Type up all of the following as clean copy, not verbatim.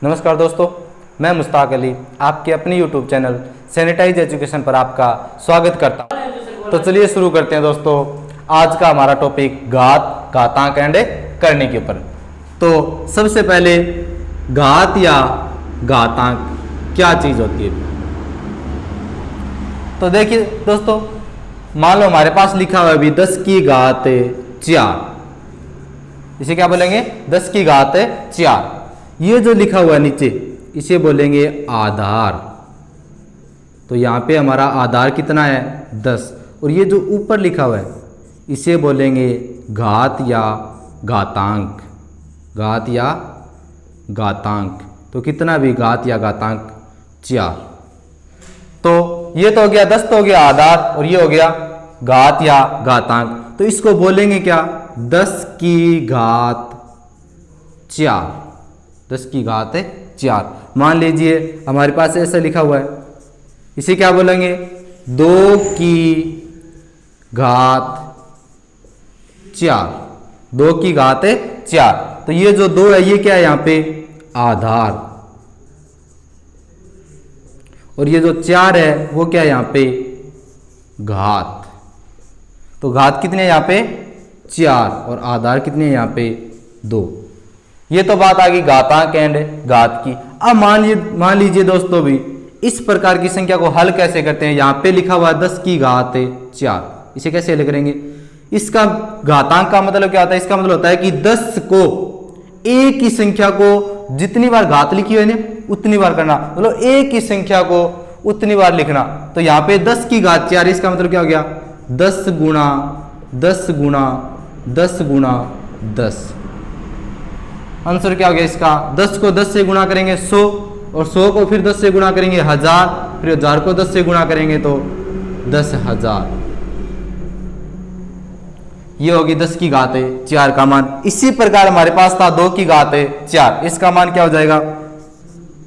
नमस्कार दोस्तों, मैं मुश्ताक अली आपके अपने यूट्यूब चैनल सैनिटाइज एजुकेशन पर आपका स्वागत करता हूं। तो चलिए शुरू करते हैं दोस्तों। आज का हमारा टॉपिक घात, घातांक एंड करने के ऊपर। तो सबसे पहले घात या घातांक क्या चीज़ होती है। तो देखिए दोस्तों, मान लो हमारे पास लिखा हुआ है अभी 10 की घात 4, इसे क्या बोलेंगे 10 की घात 4। ये जो लिखा हुआ है नीचे इसे बोलेंगे आधार। तो यहाँ पे हमारा आधार कितना है 10, और ये जो ऊपर लिखा हुआ है इसे बोलेंगे घात या घातांक। घात या घातांक, तो कितना भी घात या घातांक 4। तो ये तो हो गया 10 तो हो गया आधार, और ये हो गया घात या घातांक। तो इसको बोलेंगे क्या 10 की घात 4। 10 की घात 4। मान लीजिए हमारे पास ऐसा लिखा हुआ है, इसे क्या बोलेंगे 2 की घात 4। 2 की घात 4। तो ये जो 2 है ये क्या है यहाँ पे आधार, और ये जो 4 है वो क्या है यहाँ पे घात। तो घात कितने यहाँ पे 4 और आधार कितने यहाँ पे 2। ये तो बात आ गई घातांक एंड घात की। अब मान लीजिए दोस्तों भी इस प्रकार की संख्या को हल कैसे करते हैं। यहाँ पे लिखा हुआ है 10 की घात 4, इसे कैसे हल करेंगे। इसका घातांक का मतलब क्या होता है, इसका मतलब होता है कि 10 को एक ही संख्या को जितनी बार घात लिखी हुई है ना उतनी बार करना, मतलब एक ही संख्या को उतनी बार लिखना। तो यहाँ पे 10 की घात 4, इसका मतलब क्या हो गया 10 गुणा 10 गुणा 10 गुणा 10। आंसर क्या हो गया इसका, 10 को 10 से गुणा करेंगे 100, और 100 को फिर 10 से गुणा करेंगे 1000, फिर 1000 को 10 से गुणा करेंगे तो 10,000। ये होगी 10 की घात 4 का मान। इसी प्रकार हमारे पास था 2 की घात 4, इसका मान क्या हो जाएगा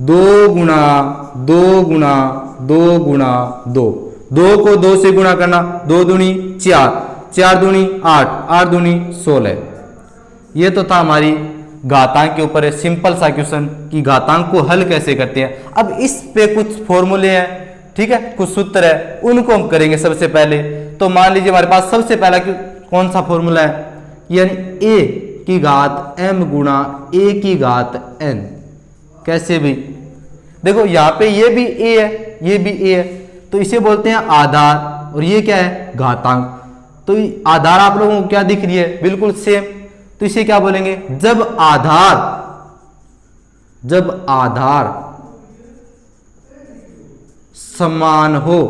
2 गुणा 2 गुणा 2 गुणा 2। 2 को 2 से गुणा करना, 2 दूनी 4, 4 दूनी 8, 8 दूनी 16। ये तो था हमारी घातांक के ऊपर सिंपल सा क्वेश्चन कि घातांक को हल कैसे करते हैं। अब इस पे कुछ फॉर्मूले हैं, ठीक है, कुछ सूत्र है, उनको हम करेंगे सबसे पहले। तो मान लीजिए हमारे पास सबसे पहला कौन सा फॉर्मूला है, यानी a की घात m गुणा a की घात n। कैसे भी देखो यहाँ पे ये भी a है, ये भी a है, तो इसे बोलते हैं आधार, और ये क्या है घातांक। तो आधार आप लोगों को क्या दिख रही है, बिल्कुल सेम। तो इसे क्या बोलेंगे जब आधार समान हो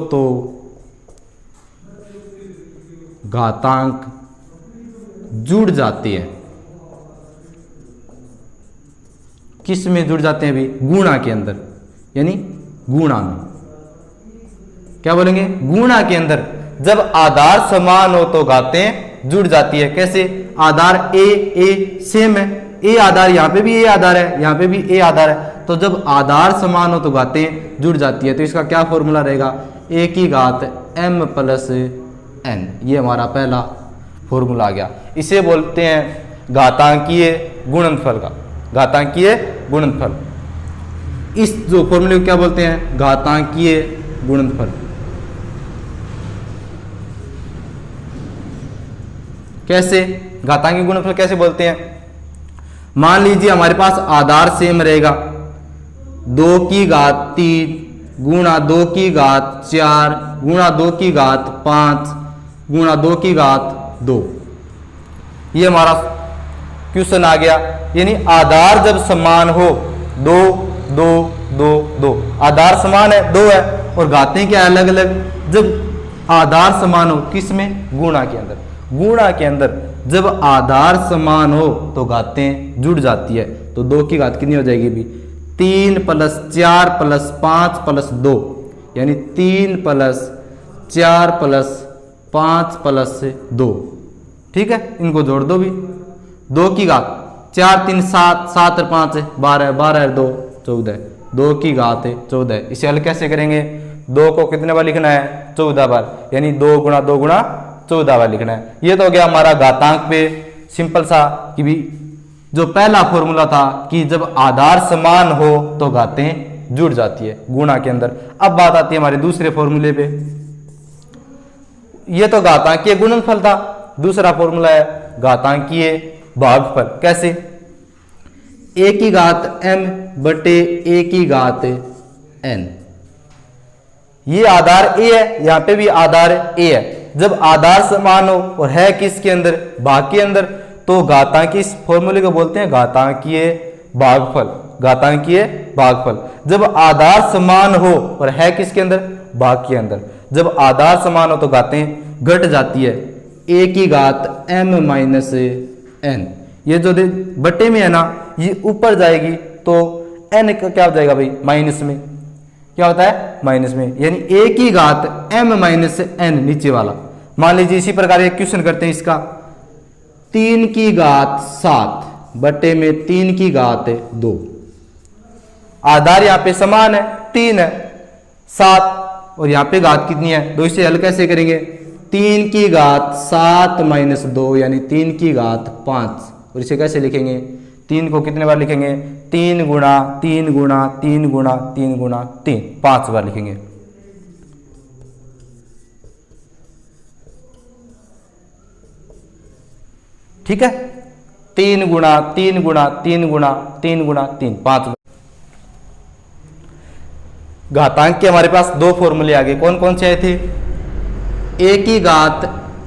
तो घातांक जुड़ जाते हैं। किस में जुड़ जाते हैं अभी, गुणा के अंदर, यानी गुणा में। क्या बोलेंगे गुणा के अंदर जब आधार समान हो तो घातें जुड़ जाती है। कैसे, आधार a सेम है, a आधार, यहाँ पे भी a आधार है, यहाँ पे भी a आधार है, तो जब आधार समान हो तो घातें जुड़ जाती है। तो इसका क्या फॉर्मूला रहेगा a की घात m प्लस n। ये हमारा पहला फॉर्मूला आ गया। इसे बोलते हैं घातांकीय गुणनफल का, घातांकीय गुणनफल। इस जो फॉर्मूले को क्या बोलते हैं घातांकीय गुणनफल। कैसे घातांकीय गुणनफल कैसे बोलते हैं। मान लीजिए हमारे पास आधार सेम रहेगा, 2 की घात 3 गुणा 2 की घात 4 गुणा 2 की घात 5 गुणा 2 की घात 2। ये हमारा क्वेश्चन आ गया। यानी आधार जब समान हो 2 2 2 2, आधार समान है 2 है, और घातें क्या अलग अलग। जब आधार समान हो किस में, गुणा के अंदर। गुणा के अंदर जब आधार समान हो तो घातें जुड़ जाती है। तो 2 की घात कितनी हो जाएगी भी 3 प्लस 4 प्लस 5 प्लस 2, यानी 3 प्लस 4 प्लस 5 प्लस 2। ठीक है, इनको जोड़ दो भी। 2 की घात 4 3 7, 7 और 5 12, 12 और 2 14, 2 की घात 14। इसे हल कैसे करेंगे, 2 को कितने बार लिखना है 14 बार, यानी 2 गुणा 2 गुणा 14 बार लिखना है। ये तो हो गया हमारा घातांक पे सिंपल सा कि भी जो पहला फॉर्मूला था कि जब आधार समान हो तो घातें जुड़ जाती है गुणा के अंदर। अब बात आती है हमारे दूसरे फॉर्मूले पे। ये तो घातांकीय गुणनफल था, दूसरा फॉर्मूला है घातांकीय भागफल। कैसे? a की घात m बटे a की घात n। ये आधार a है, यहां पे भी आधार a है। जब आधार समान हो और है किसके अंदर? भाग के अंदर, तो घातांकीय, इस फॉर्मूले को बोलते हैं घातांकीय भागफल। घातांकीय भागफल जब आधार समान हो और है किसके अंदर? भाग के अंदर। जब आधार समान हो तो घातें घट जाती है। a की घात m माइनस n, ये जो बटे में है ना, ये ऊपर जाएगी तो n का क्या हो जाएगा भाई? माइनस में। क्या होता है? माइनस में, यानी a की घात m माइनस n नीचे वाला। मान लीजिए इसी प्रकार एक क्वेश्चन करते हैं इसका, 3 की घात 7 बटे में 3 की घात 2। आधार यहाँ पे समान है, 3 है, 7, और यहाँ पे घात कितनी है? 2। इसे हल कैसे करेंगे? 3 की घात 7 माइनस 2 यानी 3 की घात 5। और इसे कैसे लिखेंगे? 3 को कितने बार लिखेंगे? 3 गुणा 3 गुणा 3 गुणा 3 गुणा 3, 5 बार लिखेंगे। ठीक है, 3 गुणा 3 गुणा 3 गुणा 3 गुणा 3, 5 बार। घातांक के हमारे पास दो फॉर्मूले आगे, कौन कौन से आए थे? a की घात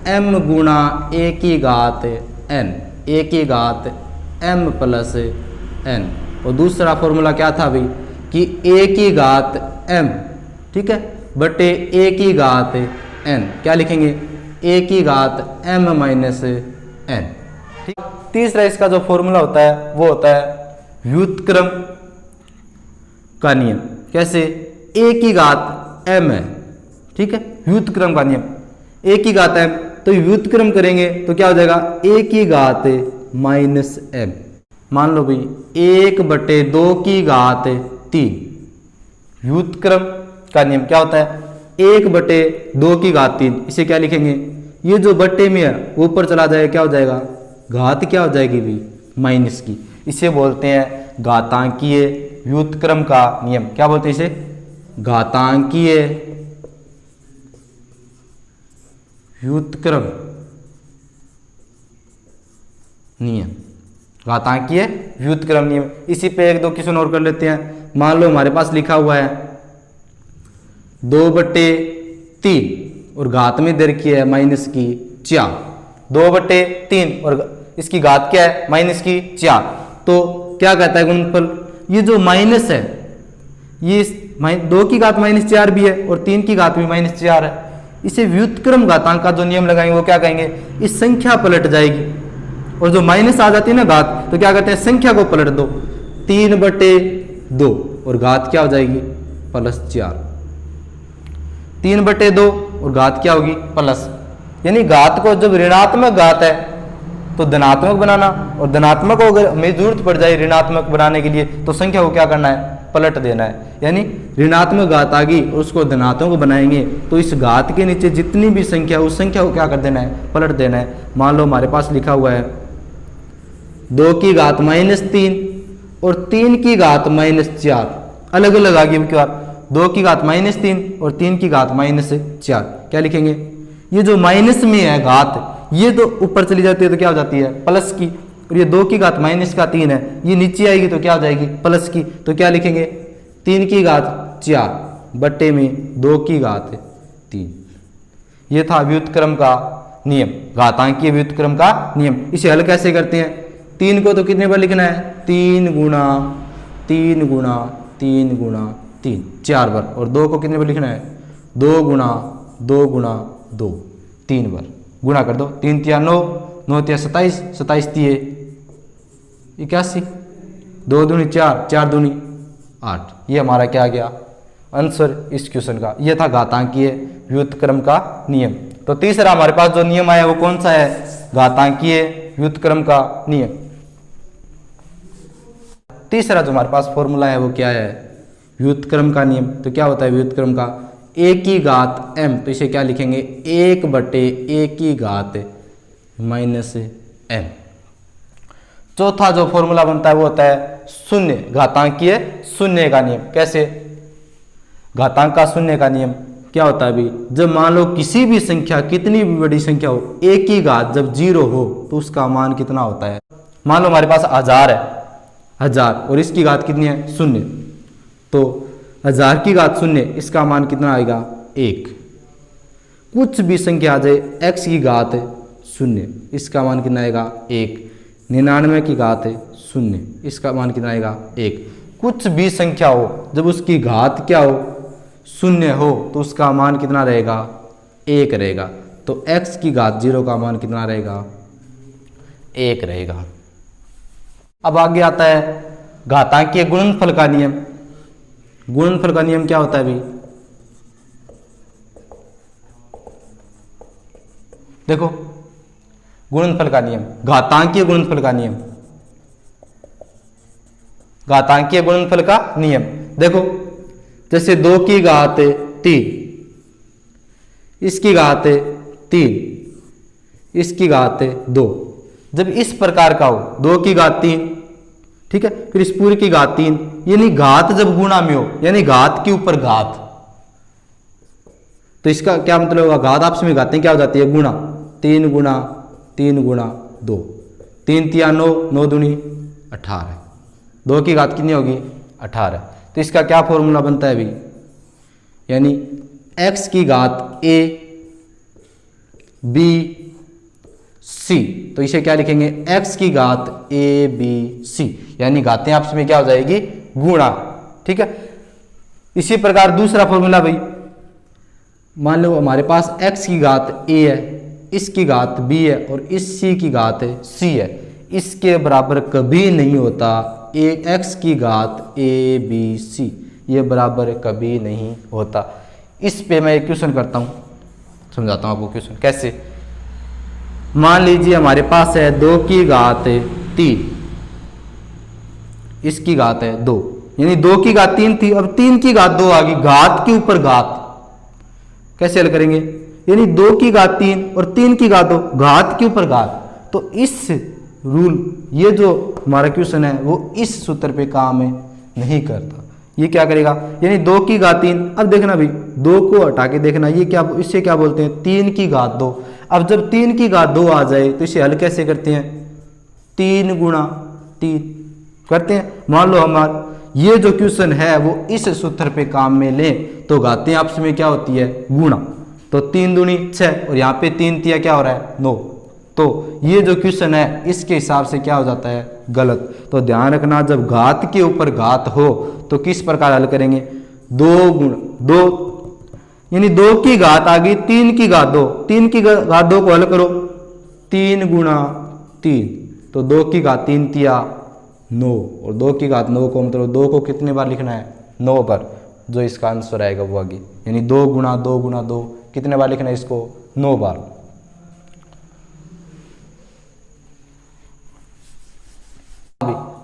m गुणा a की घात n, a की घात m प्लस n। और दूसरा फॉर्मूला क्या था भाई? कि a की घात m, ठीक है, बटे a की घात n। क्या लिखेंगे? a की घात m माइनस n। ठीक। तीसरा इसका जो फॉर्मूला होता है वो होता है व्युत्क्रम का नियम। कैसे? a की घात m है, ठीक है, व्युत्क्रम का नियम। a की घात m, तो व्युत्क्रम करेंगे तो क्या हो जाएगा? a की घात माइनस m। मान लो भाई 1 बटे 2 की घात 3। व्युत्क्रम का नियम क्या होता है? 1 बटे 2 की घात 3। इसे क्या लिखेंगे? ये जो बटे में है ऊपर चला जाएगा, क्या हो जाएगा? घात क्या हो जाएगी भाई? माइनस की। इसे बोलते हैं घातांकीय व्युत्क्रम का नियम। क्या बोलते हैं इसे? घातांकीय व्युत्क्रम नियम। घातांकीय व्युत्क्रम नियम। इसी पे एक दो क्वेश्चन और कर लेते हैं। मान लो हमारे पास लिखा हुआ है 2 बटे 3 और घात में दे रखी है माइनस की 4। 2 बटे 3 और इसकी घात क्या है? माइनस की 4। तो क्या कहता है गुणनफल? ये जो माइनस है, ये 2 की घात माइनस 4 भी है और 3 की घात भी माइनस 4 है। इसे व्युत्क्रम घातांक का जो नियम लगाएंगे वो क्या कहेंगे? इस संख्या पलट जाएगी, और जो माइनस आ जाती है ना घात, तो क्या कहते हैं? संख्या को पलट दो। 3 बटे 2 और घात क्या हो जाएगी? प्लस 4। 3 बटे 2 और घात क्या होगी? प्लस। यानी घात को जब ऋणात्मक घात है तो धनात्मक बनाना, और धनात्मक को अगर हमें जरूरत पड़ जाए ऋणात्मक बनाने के लिए तो संख्या को क्या करना है? पलट देना है। यानी ऋणात्मक घात आ गई और उसको धनात्मक बनाएंगे तो इस घात के नीचे जितनी भी संख्या, उस संख्या को क्या कर देना है? पलट देना है। मान लो हमारे पास लिखा हुआ है 2 की घात माइनस 3 और 3 की घात माइनस 4, अलग अलग आ गई। अब क्या? 2 की घात माइनस 3 और 3 की घात माइनस 4। क्या लिखेंगे? ये जो माइनस में है घात, ये तो ऊपर चली जाती है तो क्या हो जाती है? प्लस की। और ये 2 की घात माइनस का 3 है, ये नीचे आएगी तो क्या हो जाएगी? प्लस की। तो क्या लिखेंगे? 3 की घात 4 बटे में 2 की घात 3। ये था व्युत्क्रम का नियम, घातांकीय व्युत्क्रम का नियम। इसे हल कैसे करते हैं? 3 को तो कितने बार लिखना है? 3 गुणा 3 गुणा 3 गुणा 3, 4 बार। और 2 को कितने बार लिखना है? 2 गुणा 2 गुणा 2, 3 बार। गुणा कर दो। 3 तिया 9, 9 तिया 27, 27 तिये 81, 2 दूनी 4, 4 दूनी 8। ये हमारा क्या आ गया? आंसर इस क्वेश्चन का। यह था घातांकीय व्युत्क्रम का नियम। तो तीसरा हमारे पास जो नियम आया वो कौन सा है? घातांकीय व्युत्क्रम का नियम। तीसरा जो हमारे पास फॉर्मूला है वो क्या है? व्युत्क्रम का नियम। तो क्या होता है व्युत्क्रम का? a की घात m, तो इसे क्या लिखेंगे? 1 बटे a की घात माइनस m। चौथा जो फॉर्मूला बनता है वो होता है शून्य, घातांकीय शून्य का नियम। कैसे? घातांक का शून्य का नियम क्या होता है अभी? जब मान लो किसी भी संख्या, कितनी भी बड़ी संख्या हो, एक की घात जब 0 हो तो उसका मान कितना होता है? मान लो हमारे पास 1000 है, 1000 और इसकी घात कितनी है? 0। तो 1000 की घात 0, इसका मान कितना आएगा? 1। कुछ भी संख्या आ जाए, x की घात 0, इसका मान कितना आएगा? 1। 99 की घात 0, इसका मान कितना आएगा? 1। कुछ भी संख्या हो, जब उसकी घात क्या हो? 0 हो, तो उसका मान कितना रहेगा? 1 रहेगा। तो x की घात 0 का मान कितना रहेगा? 1 रहेगा। अब आगे आता है घातांकीय गुणनफल का नियम। गुणनफल का नियम क्या होता है अभी? देखो, गुणनफल का नियम, घातांकीय गुणनफल का नियम, घातांकीय गुणनफल का नियम। देखो, जैसे 2 की घात 3, इसकी घात 3, इसकी घात 2, जब इस प्रकार का हो, 2 की घात 3, ठीक है, फिर इस पूरी की घात 3, यानी घात जब गुणा में हो, यानी घात के ऊपर घात, तो इसका क्या मतलब होगा? घात आपस में घातें क्या हो जाती है? गुणा। 3 गुणा 3 गुणा 2, 3 तिया 9, 9 दूनी 18। 2 की घात कितनी होगी? 18। तो इसका क्या फॉर्मूला बनता है अभी? यानी x की घात a b c, तो इसे क्या लिखेंगे? x की घात a b c, यानी घातें आपस में क्या हो जाएगी? गुणा। ठीक है। इसी प्रकार दूसरा फॉर्मूला भाई, मान लो हमारे पास x की घात a है, इसकी घात b है और इस c की घात c है, इसके बराबर कभी नहीं होता x की घात a b c, ये बराबर कभी नहीं होता। इस पे मैं एक क्वेश्चन करता हूँ, समझाता हूँ आपको क्वेश्चन कैसे। मान लीजिए हमारे पास है 2 की घात 3, इसकी घात है 2, यानी 2 की घात 3 थी, अब 3 की घात 2 आ गई, घात के ऊपर घात। कैसे हल करेंगे? यानी 2 की घात 3 और 3 की घात 2, घात के ऊपर घात। तो इस रूल, ये जो हमारा क्वेश्चन है वो इस सूत्र पे काम नहीं करता। ये क्या करेगा? यानी 2 की घात 3, अब देखना भाई 2 को हटा के देखना, ये क्या, इससे क्या बोलते हैं? 3 की घात 2। अब जब 3 की घात 2 आ जाए तो इसे हल कैसे करते हैं? 3 गुणा 3 करते हैं। मान लो हमारा ये जो क्वेश्चन है वो इस सूत्र पे काम में लें तो घातें आपस में क्या होती है? गुणा। तो 3 दूनी 6 और यहाँ पे 3 तिया क्या हो रहा है? 9। तो ये जो क्वेश्चन है इसके हिसाब से क्या हो जाता है? गलत। तो ध्यान रखना, जब घात के ऊपर घात हो तो किस प्रकार हल करेंगे? 2 गुण 2, यानी 2 की घात आ गई 3 की घात 2, 3 की घात 2 को हल करो, 3 गुणा 3, तो 2 की घात 3 तिया 9 और 2 की घात 9 को मतलब 2 को कितने बार लिखना है? 9 बार। जो इसका आंसर आएगा वो आगे, यानी 2 गुणा 2 गुणा 2 कितने बार लिखना है इसको? 9 बार।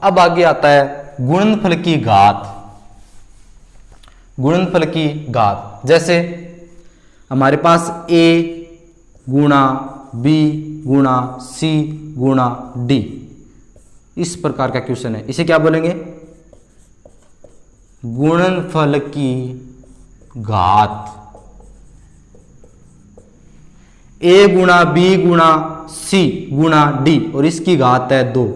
अब आगे आता है गुणनफल की घात। गुणनफल की घात, जैसे हमारे पास a गुणा b गुणा c गुणा d, इस प्रकार का क्वेश्चन है, इसे क्या बोलेंगे? गुणनफल की घात। a गुणा b गुणा c गुणा d और इसकी घात है 2,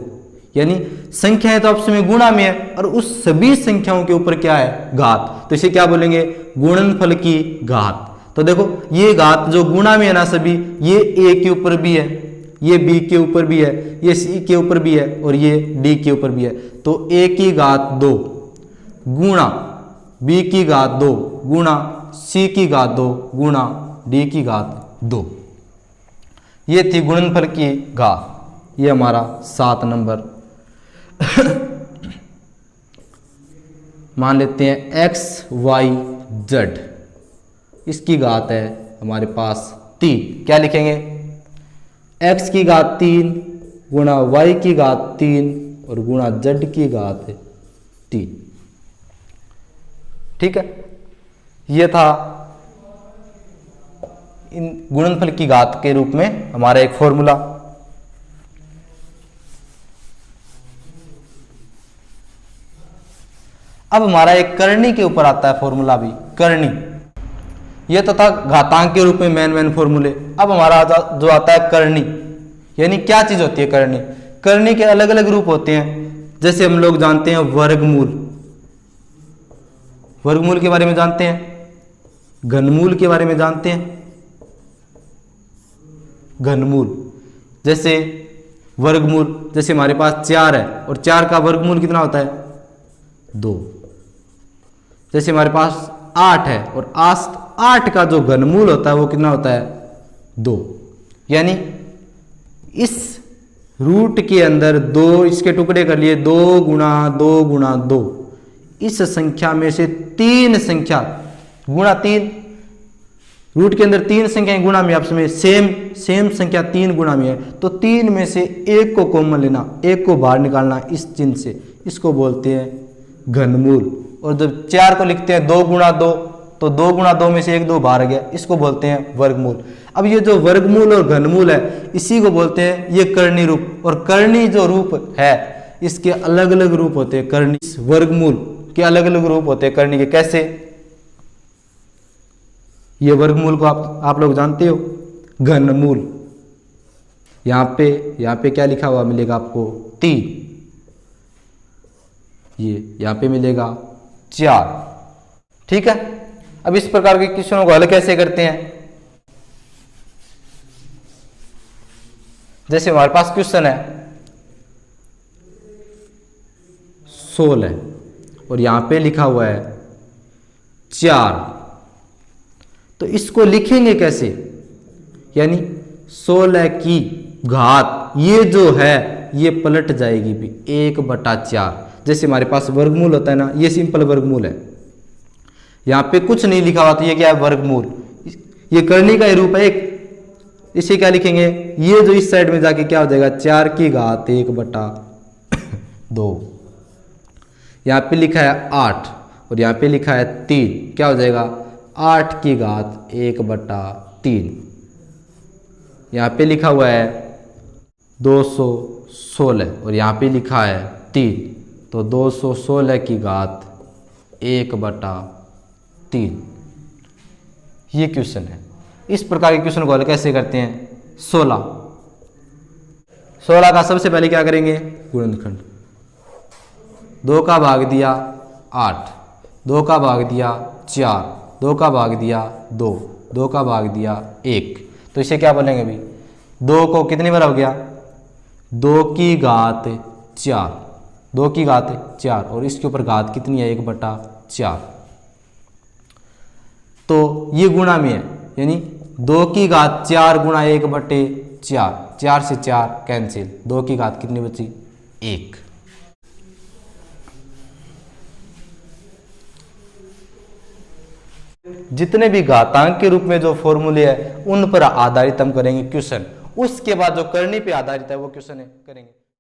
यानी संख्याएं तो आपस में गुणा में है और उस सभी संख्याओं के ऊपर क्या है? घात। तो इसे क्या बोलेंगे? गुणनफल की घात। तो देखो ये घात जो गुणा में है ना सभी, ये a के ऊपर भी है, ये b के ऊपर भी है, ये c के ऊपर भी है और ये d के ऊपर भी है। तो a की घात 2 गुणा b की घात 2 गुणा c की घात 2 गुणा d की घात 2, ये थी गुणनफल की घात। ये हमारा 7 नंबर। मान लेते हैं x y z, इसकी घात है हमारे पास 3, क्या लिखेंगे? x की घात 3 गुणा y की घात 3 और गुणा z की घात 3। ठीक है, यह था इन गुणनफल की घात के रूप में हमारा एक फॉर्मूला। अब हमारा एक करनी के ऊपर आता है फॉर्मूला भी, करनी। ये तो था घातांक के रूप में मेन फॉर्मूले। अब हमारा जो आता है करनी, यानी क्या चीज होती है करनी। करनी के अलग अलग रूप होते हैं, जैसे हम लोग जानते हैं वर्गमूल, वर्गमूल के बारे में जानते हैं, घनमूल के बारे में जानते हैं, घनमूल। जैसे वर्गमूल, जैसे हमारे पास 4 है और 4 का वर्गमूल कितना होता है 2। जैसे हमारे पास 8 है और 8 का जो घनमूल होता है वो कितना होता है 2। यानी इस रूट के अंदर 2, इसके टुकड़े कर लिए 2 गुणा 2 गुणा 2, इस संख्या में से 3 संख्या गुणा 3, रूट के अंदर 3 संख्याएं गुणा में आपस में सेम संख्या 3 गुणा में है, तो 3 में से एक को कॉमन लेना, एक को बाहर निकालना इस चिन्ह से, इसको बोलते हैं घनमूल। और जब 4 को लिखते हैं 2 गुणा 2, तो 2 गुणा 2 में से 1 2 बाहर गया, इसको बोलते हैं वर्गमूल। अब ये जो वर्गमूल और घनमूल है इसी को बोलते हैं ये करनी रूप। और करनी जो रूप है इसके अलग अलग रूप होते हैं, करनी वर्गमूल के अलग अलग रूप होते हैं करनी के। कैसे, ये वर्गमूल को आप लोग जानते हो, घनमूल। यहाँ पे क्या लिखा हुआ मिलेगा आपको 3, ये यहाँ पे मिलेगा 4। ठीक है। अब इस प्रकार के क्वेश्चनों को हल कैसे करते हैं, जैसे हमारे पास क्वेश्चन है 16 और यहां पे लिखा हुआ है 4, तो इसको लिखेंगे कैसे, यानी 16 की घात ये जो है ये पलट जाएगी भी 1/4। जैसे हमारे पास वर्गमूल होता है ना, ये सिंपल वर्गमूल है, यहाँ पे कुछ नहीं लिखा हुआ, तो ये क्या है वर्गमूल। ये करनी का रूप है एक, इसे क्या लिखेंगे, ये जो इस साइड में जाके क्या हो जाएगा 4 की घात 1/2। यहाँ पे लिखा है 8 और यहाँ पे लिखा है 3, क्या हो जाएगा 8 की घात 1/3। यहाँ पे लिखा हुआ है 216 और यहाँ पे लिखा है 3, तो 216 की घात 1/3। ये क्वेश्चन है। इस प्रकार के क्वेश्चन को हल कैसे करते हैं, 16 का सबसे पहले क्या करेंगे गुणनखंड, 2 का भाग दिया 8, 2 का भाग दिया 4, 2 का भाग दिया 2, 2 का भाग दिया 1, तो इसे क्या बोलेंगे अभी, 2 को कितनी बार हो गया 2 की घात 4, 2 की घात 4 और इसके ऊपर घात कितनी है 1/4, तो ये गुणा में है, यानी 2 की घात 4 गुणा 1/4, 4 से 4 कैंसिल, 2 की घात कितनी बची 1। जितने भी घातांक के रूप में जो फॉर्मूले हैं उन पर आधारित हम करेंगे क्वेश्चन, उसके बाद जो करनी पे आधारित है वो क्वेश्चन करेंगे।